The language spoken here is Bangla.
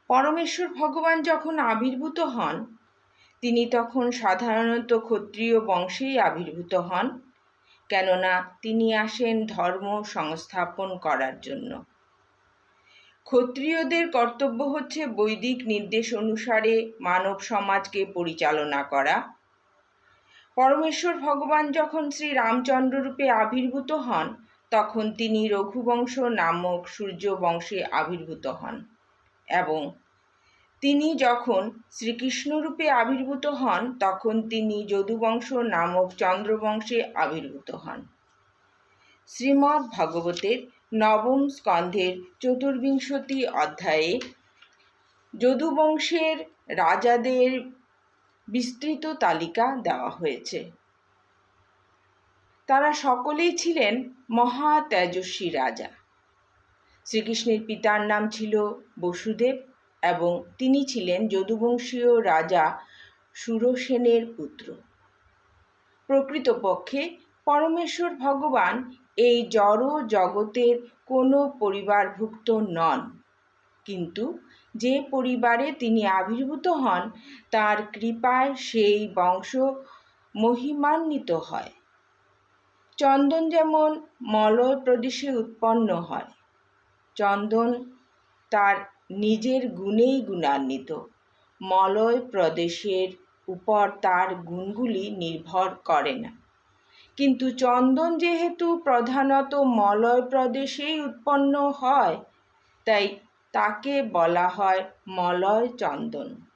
পরমেশ্বর ভগবান যখন আবির্ভূত হন, তিনি তখন সাধারণত ক্ষত্রিয় বংশেই আবির্ভূত হন, কেননা তিনি আসেন ধর্ম সংস্থাপন করার জন্য। ক্ষত্রিয়দের কর্তব্য হচ্ছে বৈদিক নির্দেশ অনুসারে মানব সমাজকে পরিচালনা করা। পরমেশ্বর ভগবান যখন শ্রী রামচন্দ্ররূপে আবির্ভূত হন, তখন তিনি রঘুবংশ নামক সূর্য বংশে আবির্ভূত হন, এবং তিনি যখন শ্রীকৃষ্ণরূপে আবির্ভূত হন, তখন তিনি যদুবংশ নামক চন্দ্রবংশে আবির্ভূত হন। শ্রীমদ্ ভাগবতের নবম স্কন্ধের ৪৪ অধ্যায়ে যদুবংশের রাজাদের বিস্তৃত তালিকা দেওয়া হয়েছে। তারা সকলেই ছিলেন মহা তেজস্বী রাজা। শ্রীকৃষ্ণের পিতার নাম ছিল বসুদেব, এবং তিনি ছিলেন যদুবংশীয় রাজা সুরসেনের পুত্র। প্রকৃতপক্ষে পরমেশ্বর ভগবান এই জড় জগতের কোনো পরিবারভুক্ত নন, কিন্তু যে পরিবারে তিনি আবির্ভূত হন, তার কৃপায় সেই বংশ মহিমান্বিত হয়। চন্দন যেমন মলয় প্রদেশে উৎপন্ন হয়, চন্দন তার নিজের গুণেই গুণান্বিত, মলয় প্রদেশের উপর তার গুণগুলি নির্ভর করে না। কিন্তু চন্দন যেহেতু প্রধানত মলয় প্রদেশেই উৎপন্ন হয়, তাই তাকে বলা হয় মলয় চন্দন।